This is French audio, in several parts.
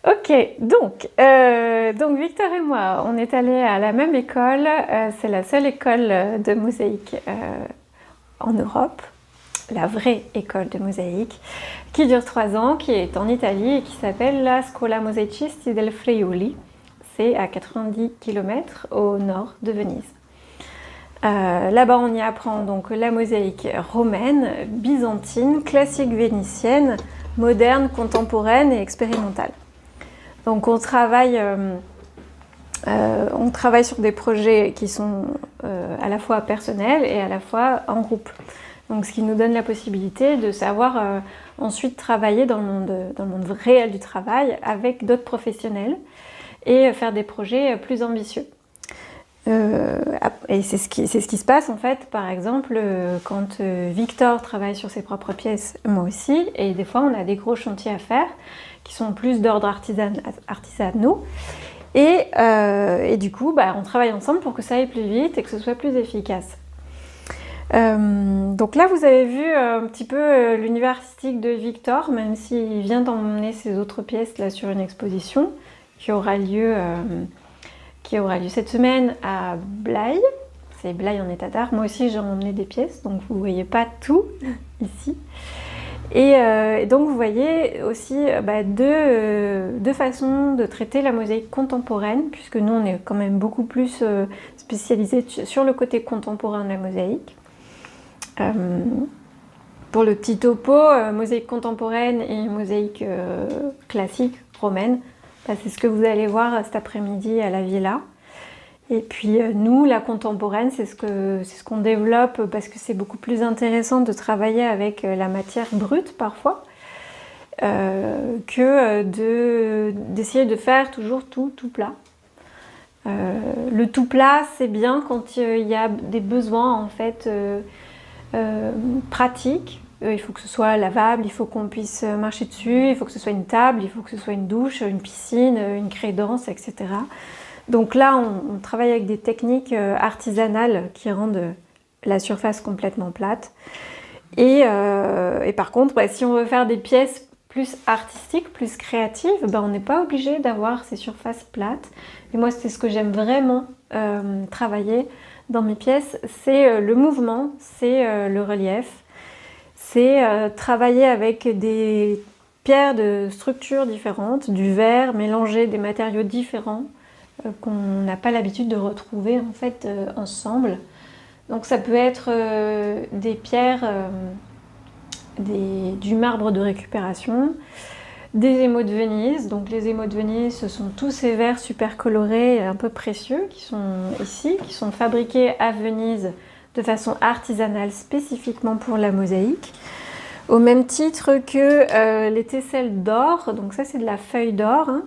Ok, donc Victor et moi, on est allés à la même école. C'est la seule école de mosaïque en Europe, la vraie école de mosaïque, qui dure 3 ans, qui est en Italie et qui s'appelle la Scuola Mosaicisti del Friuli. C'est à 90 km au nord de Venise. Là-bas, on y apprend donc la mosaïque romaine, byzantine, classique vénitienne, moderne, contemporaine et expérimentale. Donc on travaille sur des projets qui sont à la fois personnels et à la fois en groupe. Donc ce qui nous donne la possibilité de savoir ensuite travailler dans le monde réel du travail avec d'autres professionnels et faire des projets plus ambitieux. Et c'est ce qui se passe en fait, par exemple, quand Victor travaille sur ses propres pièces, moi aussi, et des fois on a des gros chantiers à faire qui sont plus d'ordre artisanaux. Et du coup, on travaille ensemble pour que ça aille plus vite et que ce soit plus efficace. Donc là, vous avez vu un petit peu l'univers artistique de Victor, même s'il vient d'emmener ses autres pièces là sur une exposition qui aura lieu cette semaine à Blaye. C'est Blaye en état d'art. Moi aussi, j'ai emmené des pièces, donc vous ne voyez pas tout ici. Et donc vous voyez aussi deux façons de traiter la mosaïque contemporaine, puisque nous on est quand même beaucoup plus spécialisés sur le côté contemporain de la mosaïque. Pour le petit topo, mosaïque contemporaine et mosaïque classique romaine, c'est ce que vous allez voir cet après-midi à la Villa. Et puis nous, la contemporaine, c'est ce qu'on développe parce que c'est beaucoup plus intéressant de travailler avec la matière brute parfois que d'essayer de faire toujours tout plat. Le tout plat, c'est bien quand il y a des besoins en fait pratiques. Il faut que ce soit lavable, il faut qu'on puisse marcher dessus, il faut que ce soit une table, il faut que ce soit une douche, une piscine, une crédence, etc. Donc là, on travaille avec des techniques artisanales qui rendent la surface complètement plate. Et par contre, si on veut faire des pièces plus artistiques, plus créatives, on n'est pas obligé d'avoir ces surfaces plates. Et moi, c'est ce que j'aime vraiment travailler dans mes pièces, c'est le mouvement, c'est le relief. C'est travailler avec des pierres de structures différentes, du verre, mélanger des matériaux différents qu'on n'a pas l'habitude de retrouver en fait ensemble. Donc ça peut être des pierres, du marbre de récupération, des émaux de Venise. Donc les émaux de Venise, ce sont tous ces verres super colorés et un peu précieux qui sont ici, qui sont fabriqués à Venise de façon artisanale spécifiquement pour la mosaïque. Au même titre que les tesselles d'or, donc ça c'est de la feuille d'or, hein,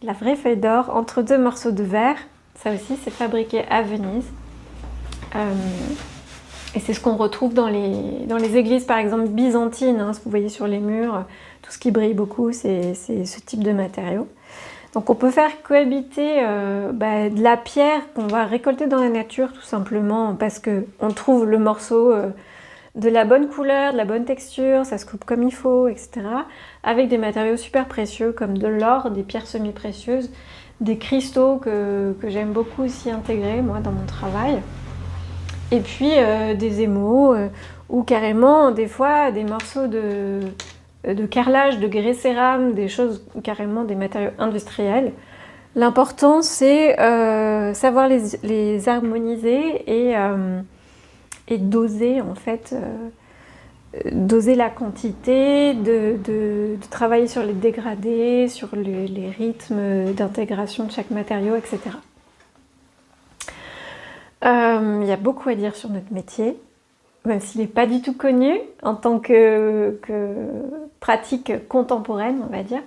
la vraie feuille d'or, entre 2 morceaux de verre. Ça aussi, c'est fabriqué à Venise. Et c'est ce qu'on retrouve dans les églises, par exemple, byzantines. Hein, ce que vous voyez sur les murs, tout ce qui brille beaucoup, c'est ce type de matériau. Donc on peut faire cohabiter de la pierre qu'on va récolter dans la nature, tout simplement, parce qu'on trouve le morceau de la bonne couleur, de la bonne texture, ça se coupe comme il faut, etc. Avec des matériaux super précieux comme de l'or, des pierres semi-précieuses, des cristaux que j'aime beaucoup aussi intégrer moi dans mon travail. Et puis des émaux ou carrément des fois des morceaux de carrelage, de grès cérame, des choses carrément des matériaux industriels. L'important c'est savoir les harmoniser et doser en fait, doser la quantité, de travailler sur les dégradés, sur les rythmes d'intégration de chaque matériau, etc. Il y a beaucoup à dire sur notre métier, même s'il n'est pas du tout connu en tant que pratique contemporaine, on va dire.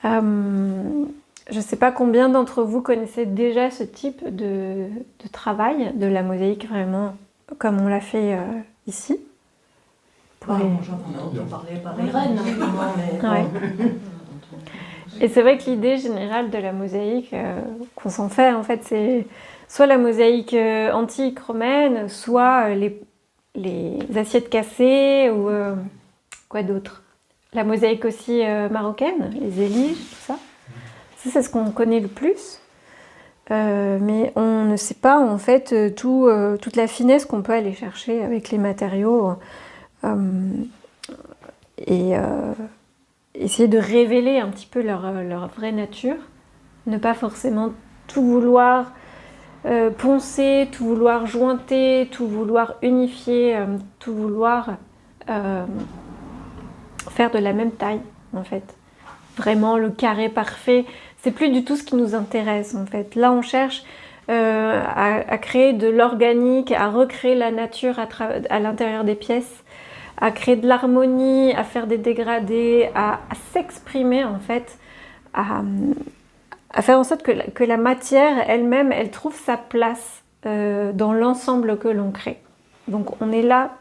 Je ne sais pas combien d'entre vous connaissez déjà ce type de travail, de la mosaïque vraiment comme on l'a fait ici. J'en parlais par Irène, mais... Ouais. Et c'est vrai que l'idée générale de la mosaïque qu'on s'en fait, en fait, c'est soit la mosaïque antique romaine, soit les assiettes cassées ou quoi d'autre. La mosaïque aussi marocaine, les éliges, tout ça. Ça, c'est ce qu'on connaît le plus. Mais on ne sait pas en fait toute la finesse qu'on peut aller chercher avec les matériaux et essayer de révéler un petit peu leur vraie nature. Ne pas forcément tout vouloir poncer, tout vouloir jointer, tout vouloir unifier, tout vouloir faire de la même taille en fait. Vraiment le carré parfait, c'est plus du tout ce qui nous intéresse en fait. Là on cherche à créer de l'organique, à recréer la nature à l'intérieur des pièces, à créer de l'harmonie, à faire des dégradés, à s'exprimer en fait, à faire en sorte que la matière elle-même, elle trouve sa place dans l'ensemble que l'on crée. Donc on est là,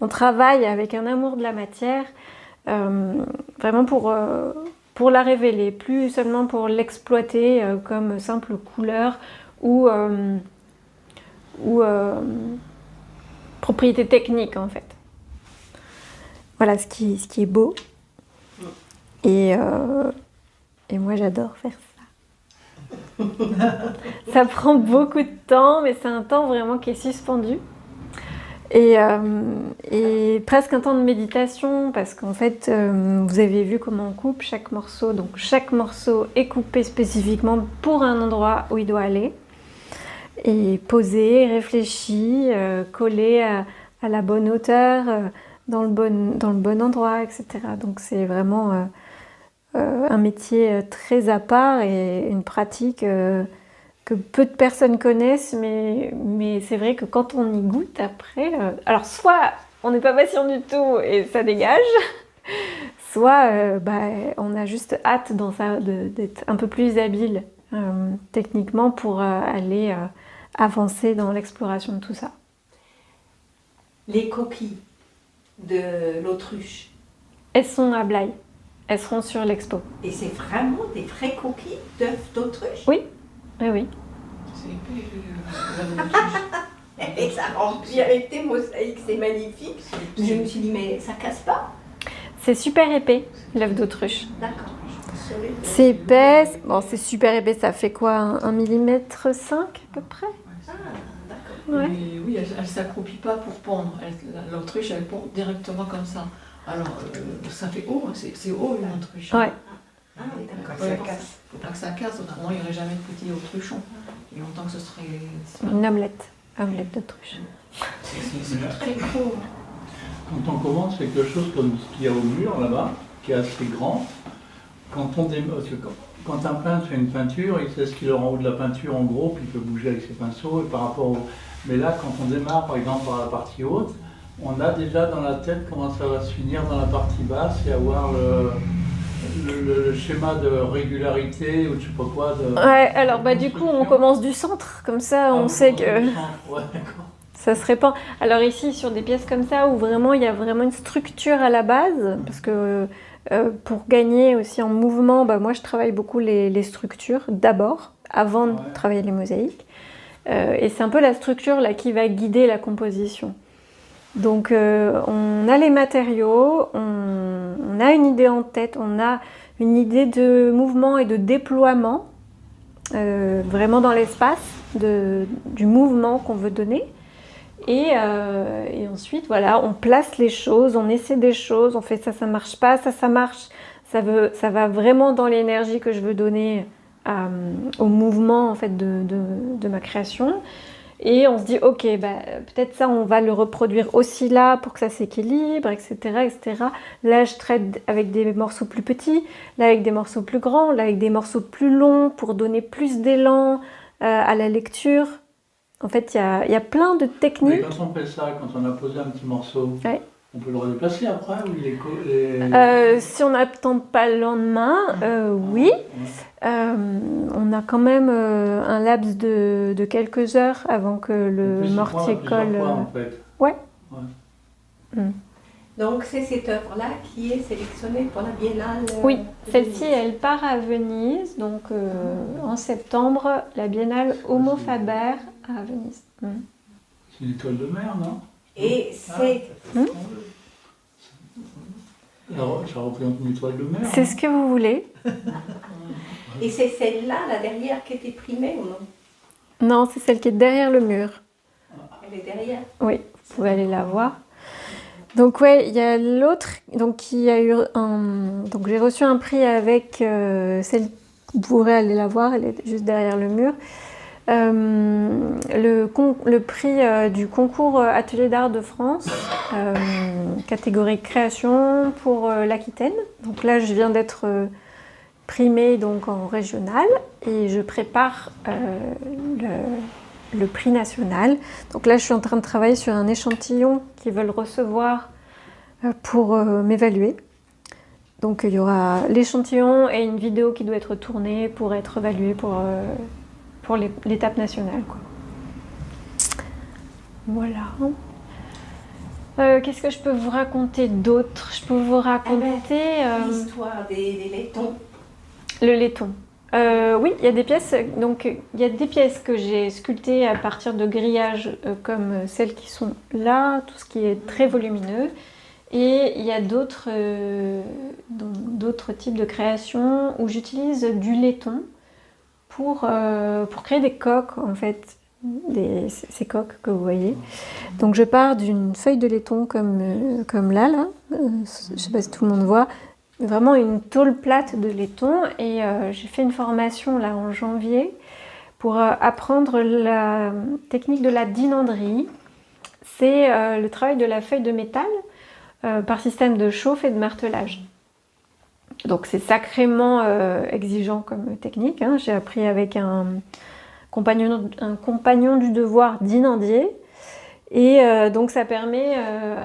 on travaille avec un amour de la matière, vraiment pour la révéler, plus seulement pour l'exploiter comme simple couleur ou propriété technique en fait. Voilà ce qui est beau. Et moi j'adore faire ça. Ça prend beaucoup de temps, mais c'est un temps vraiment qui est suspendu. Et presque un temps de méditation, parce qu'en fait, vous avez vu comment on coupe chaque morceau. Donc chaque morceau est coupé spécifiquement pour un endroit où il doit aller. Et posé, réfléchi, collé à la bonne hauteur, dans le bon endroit, etc. Donc c'est vraiment un métier très à part et une pratique que peu de personnes connaissent, mais c'est vrai que quand on y goûte après, alors soit on n'est pas patient du tout et ça dégage, soit on a juste hâte d'être un peu plus habile techniquement pour aller avancer dans l'exploration de tout ça. Les coquilles de l'autruche. Elles sont à Blaye, elles seront sur l'expo. Et c'est vraiment des vraies coquilles d'œufs d'autruche? Oui, oui, oui. C'est épais, l'autruche. Et ça remplit avec tes mosaïques, c'est magnifique. Je me suis dit, mais ça casse pas? C'est super épais, l'œuf d'autruche. D'accord. C'est épais, bon c'est super épais, ça fait quoi, 1,5 mm à peu près? Ah, d'accord. Ouais. Mais oui, elle ne s'accroupit pas pour pondre. L'autruche, elle pond directement comme ça. Alors, ça fait haut, c'est haut une autruche. Ouais. Ah oui, d'accord, Ouais, ça casse. faut pas que ça casse, autrement il n'y aurait jamais de petits autruchons. Et longtemps que ce serait... Une omelette d'autruche. C'est très gros. Quand on commence quelque chose comme ce qu'il y a au mur là-bas, qui est assez grand, quand un peintre fait une peinture, il sait ce qu'il aura en haut de la peinture en gros, puis il peut bouger avec ses pinceaux. Et par rapport Mais là, quand on démarre par exemple par la partie haute, on a déjà dans la tête comment ça va se finir dans la partie basse et avoir le schéma de régularité ou je sais pas quoi. Ouais, alors du coup on commence du centre, comme ça on sait que Ouais, d'accord. ça se répand. Alors ici sur des pièces comme ça où vraiment il y a vraiment une structure à la base, parce que pour gagner aussi en mouvement, moi je travaille beaucoup les structures d'abord, avant de travailler les mosaïques. Et c'est un peu la structure là qui va guider la composition. Donc on a les matériaux, on a une idée en tête, on a une idée de mouvement et de déploiement, vraiment dans l'espace, du mouvement qu'on veut donner. Et ensuite, voilà, on place les choses, on essaie des choses, on fait ça marche pas, ça marche, ça va vraiment dans l'énergie que je veux donner au mouvement en fait, de ma création. Et on se dit, ok, peut-être ça, on va le reproduire aussi là pour que ça s'équilibre, etc., etc. Là, je traite avec des morceaux plus petits, là avec des morceaux plus grands, là avec des morceaux plus longs pour donner plus d'élan à la lecture. En fait, il y a plein de techniques. Mais quand on fait ça, quand on a posé un petit morceau, on peut le redéplacer après ou si on n'attend pas le lendemain, oui. On a quand même un laps de quelques heures avant que le mortier colle. En fait. Ouais. Donc c'est cette œuvre-là qui est sélectionnée pour la Biennale. Oui, celle-ci elle part à Venise, donc en septembre, la Biennale Homo Faber à Venise. C'est une étoile de mer, non? Et c'est... Alors, ça représente une étoile de mer. C'est ce que vous voulez. Et c'est celle-là, là derrière, qui était primée ou non? Non, c'est celle qui est derrière le mur. Elle est derrière. Oui, vous pouvez aller la voir. Donc ouais, il y a l'autre, donc qui a eu donc j'ai reçu un prix avec celle, vous pourrez aller la voir, elle est juste derrière le mur. Le prix du concours Atelier d'art de France, catégorie création pour l'Aquitaine. Donc là, je viens d'être primée donc en régional et je prépare le prix national. Donc là, je suis en train de travailler sur un échantillon qu'ils veulent recevoir pour m'évaluer. Donc il y aura l'échantillon et une vidéo qui doit être tournée pour être évaluée pour l'étape nationale, quoi. Voilà. Qu'est-ce que je peux vous raconter d'autre? Je peux vous raconter l'histoire des laitons. le laiton. Oui, il y a des pièces. Donc il y a des pièces que j'ai sculptées à partir de grillages comme celles qui sont là, tout ce qui est très volumineux. Et il y a d'autres types de créations où j'utilise du laiton pour créer des coques, en fait, ces coques que vous voyez. Donc je pars d'une feuille de laiton comme là. Je ne sais pas si tout le monde voit, vraiment une tôle plate de laiton. Et j'ai fait une formation là en janvier pour apprendre la technique de la dinanderie. C'est le travail de la feuille de métal par système de chauffe et de martelage. Donc c'est sacrément exigeant comme technique, hein. J'ai appris avec un compagnon du devoir dinandier. Et donc ça permet,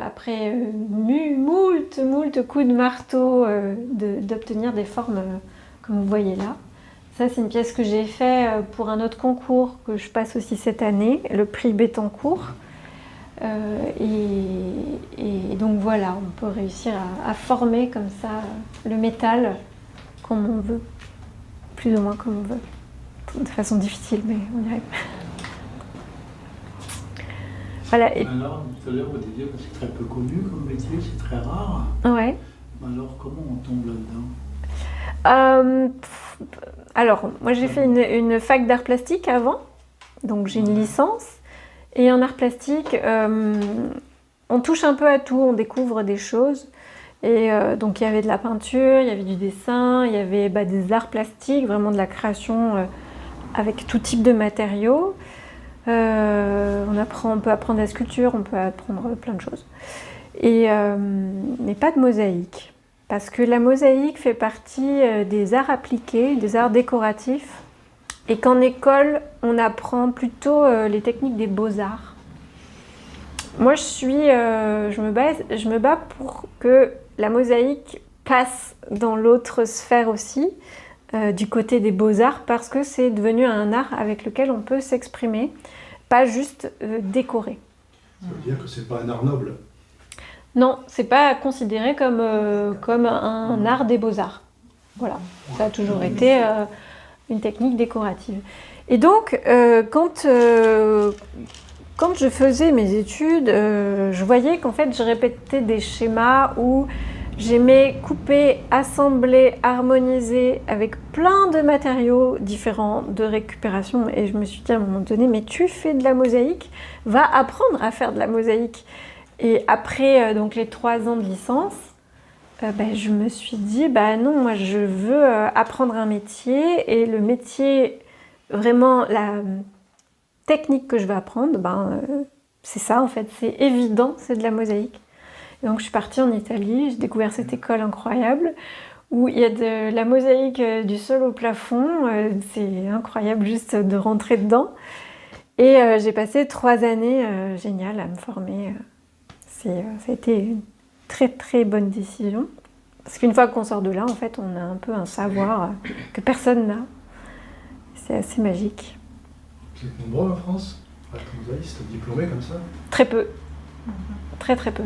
après moult coups de marteau, d'obtenir des formes comme vous voyez là. Ça c'est une pièce que j'ai fait pour un autre concours que je passe aussi cette année, le prix Bettencourt. Et donc voilà, on peut réussir à former comme ça le métal comme on veut, plus ou moins comme on veut, de façon difficile, mais on y arrive. Voilà. Et... Alors, tout à l'heure, vous disiez que c'est très peu connu comme métier, c'est très rare. Ouais. Alors, comment on tombe là-dedans? Alors, moi j'ai fait une fac d'art plastique avant, donc j'ai une licence. Et en art plastique, on touche un peu à tout, on découvre des choses. Et donc il y avait de la peinture, il y avait du dessin, il y avait des arts plastiques, vraiment de la création avec tout type de matériaux. On peut apprendre la sculpture, on peut apprendre plein de choses. Mais pas de mosaïque. Parce que la mosaïque fait partie des arts appliqués, des arts décoratifs. Et qu'en école, on apprend plutôt les techniques des beaux-arts. Moi, je me bats pour que la mosaïque passe dans l'autre sphère aussi, du côté des beaux-arts, parce que c'est devenu un art avec lequel on peut s'exprimer, pas juste décorer. Ça veut dire que c'est pas un art noble? Non, c'est pas considéré comme un art des beaux-arts. Voilà, ça a toujours été une technique décorative. Et donc, quand je faisais mes études, je voyais qu'en fait, je répétais des schémas où j'aimais couper, assembler, harmoniser avec plein de matériaux différents de récupération. Et je me suis dit à un moment donné, mais tu fais de la mosaïque, va apprendre à faire de la mosaïque. Et après donc les 3 ans de licence, je me suis dit, non, moi je veux apprendre un métier, et le métier, vraiment la technique que je vais apprendre, c'est ça en fait, c'est évident, c'est de la mosaïque. Et donc je suis partie en Italie, j'ai découvert cette école incroyable, où il y a de la mosaïque du sol au plafond, c'est incroyable juste de rentrer dedans. Et j'ai passé 3 années géniales à me former. Ça a été une très très bonne décision. Parce qu'une fois qu'on sort de là, en fait, on a un peu un savoir que personne n'a. C'est assez magique. Vous êtes nombreux en France à être mosaïste diplômés comme ça? Très peu. Très très peu.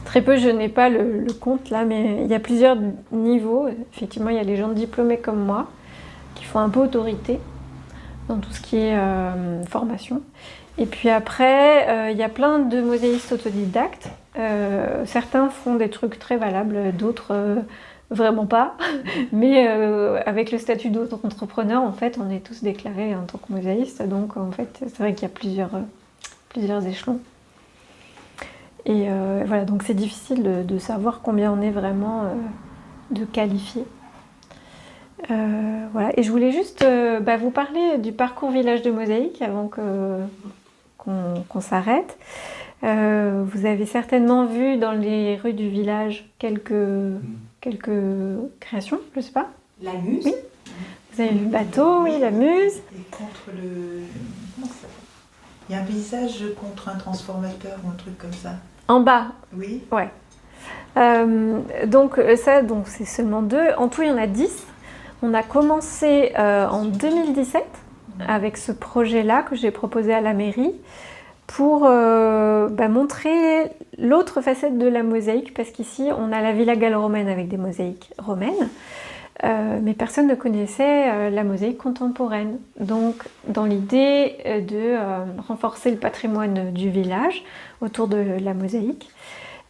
Très peu, je n'ai pas le compte là, mais il y a plusieurs niveaux. Effectivement, il y a les gens diplômés comme moi qui font un peu autorité dans tout ce qui est formation. Et puis après, il y a plein de mosaïstes autodidactes Certains font des trucs très valables, d'autres vraiment pas. Mais avec le statut d'auto-entrepreneur, en fait, on est tous déclarés en tant que mosaïste. Donc, en fait, c'est vrai qu'il y a plusieurs échelons. Et voilà, donc c'est difficile de savoir combien on est vraiment de qualifiés. Voilà. Et je voulais juste vous parler du parcours village de mosaïque avant qu'on s'arrête. Vous avez certainement vu dans les rues du village quelques créations, je sais pas. La muse. Oui. Vous avez le bateau, oui, la muse. Et contre le... Comment ça s'appelle ? Il y a un paysage contre un transformateur ou un truc comme ça. En bas, Oui. ouais. Donc c'est seulement 2. En tout, il y en a 10. On a commencé en 2017 avec ce projet-là que j'ai proposé à la mairie pour montrer l'autre facette de la mosaïque, parce qu'ici, on a la Villa gallo-romaine avec des mosaïques romaines, mais personne ne connaissait la mosaïque contemporaine. Donc, dans l'idée de renforcer le patrimoine du village autour de la mosaïque,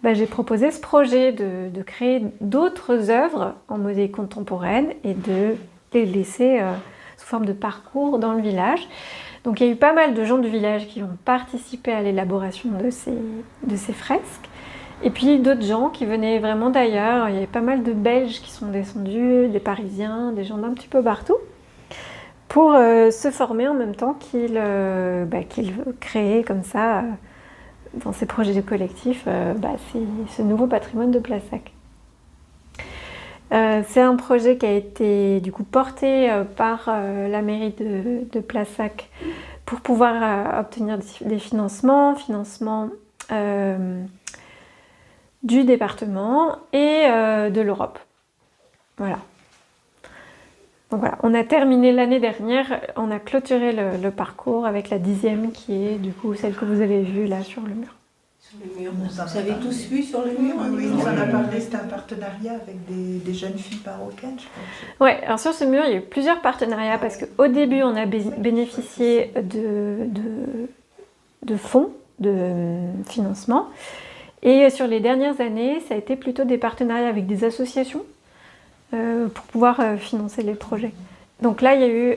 j'ai proposé ce projet de créer d'autres œuvres en mosaïque contemporaine et de les laisser sous forme de parcours dans le village. Donc il y a eu pas mal de gens du village qui ont participé à l'élaboration de ces fresques. Et puis d'autres gens qui venaient vraiment d'ailleurs. Il y avait pas mal de Belges qui sont descendus, des Parisiens, des gens d'un petit peu partout, pour se former en même temps qu'ils créaient comme ça, dans ces projets collectifs, ce nouveau patrimoine de Plassac. C'est un projet qui a été du coup porté par la mairie de Plassac pour pouvoir obtenir des financements du département et de l'Europe. Voilà. Donc voilà, on a terminé l'année dernière, on a clôturé le parcours avec la 10e qui est du coup celle que vous avez vue là sur le mur. Sur le mur. Vous avez tous vu sur le mur? Oui, on en a parlé, c'était un partenariat avec des jeunes filles marocaines, je pense. Ouais, alors sur ce mur, il y a eu plusieurs partenariats parce qu'au début, on a bénéficié de fonds, de financement. Et sur les dernières années, ça a été plutôt des partenariats avec des associations pour pouvoir financer les projets. Donc là, il y a eu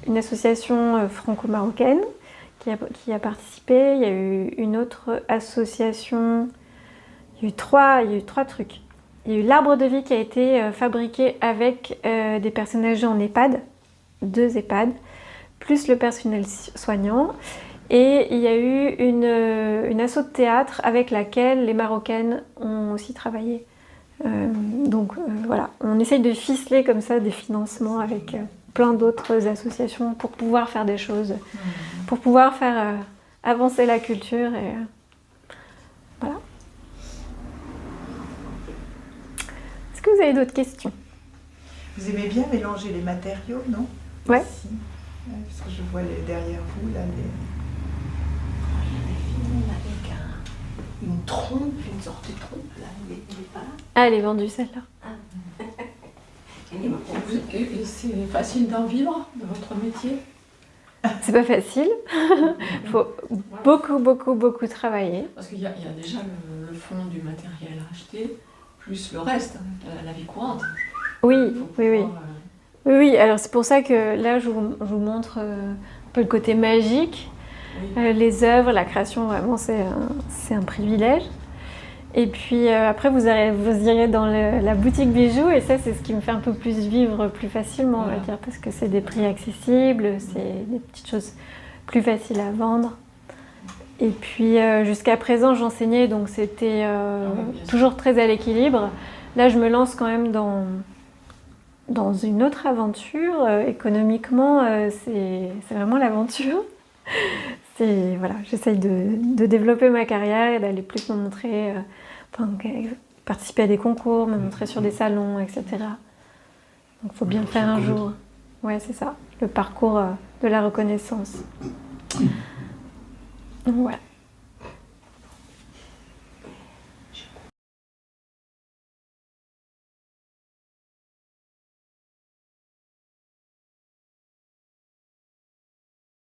une association franco-marocaine qui a participé. Il y a eu une autre association. Il y a eu trois trucs. Il y a eu l'arbre de vie qui a été fabriqué avec des personnes âgées en EHPAD, 2 EHPAD, plus le personnel soignant. Et il y a eu une asso de théâtre avec laquelle les Marocaines ont aussi travaillé. Voilà, on essaye de ficeler comme ça des financements avec plein d'autres associations pour pouvoir faire des choses, pour pouvoir faire avancer la culture. Et voilà. Est-ce que vous avez d'autres questions? Vous aimez bien mélanger les matériaux, non? Ouais. Ici. Ouais, parce que je vois derrière vous, là, Avec une trompe, une sorte de trompe, là, il est pas là. Ah, elle est vendue celle-là. Et c'est facile d'en vivre de votre métier? C'est pas facile. Il faut beaucoup travailler. Parce qu'il y a déjà le fond du matériel à acheter, plus le reste, la vie courante. Oui, Il faut oui. pouvoir, Oui, alors c'est pour ça que là, je vous montre un peu le côté magique. oui. Les œuvres, la création, vraiment, c'est un privilège. Et puis après, vous irez dans la boutique bijoux, et ça, c'est ce qui me fait un peu plus vivre plus facilement, on va dire, parce que c'est des prix accessibles, c'est des petites choses plus faciles à vendre. Et puis jusqu'à présent, j'enseignais, donc c'était toujours très à l'équilibre. Là, je me lance quand même dans une autre aventure. Économiquement, c'est vraiment l'aventure. Voilà, j'essaye de développer ma carrière et d'aller plus me montrer, participer à des concours, me montrer sur des salons, etc. Donc il faut bien le faire un jour. Ouais, c'est ça, le parcours de la reconnaissance. Donc, voilà.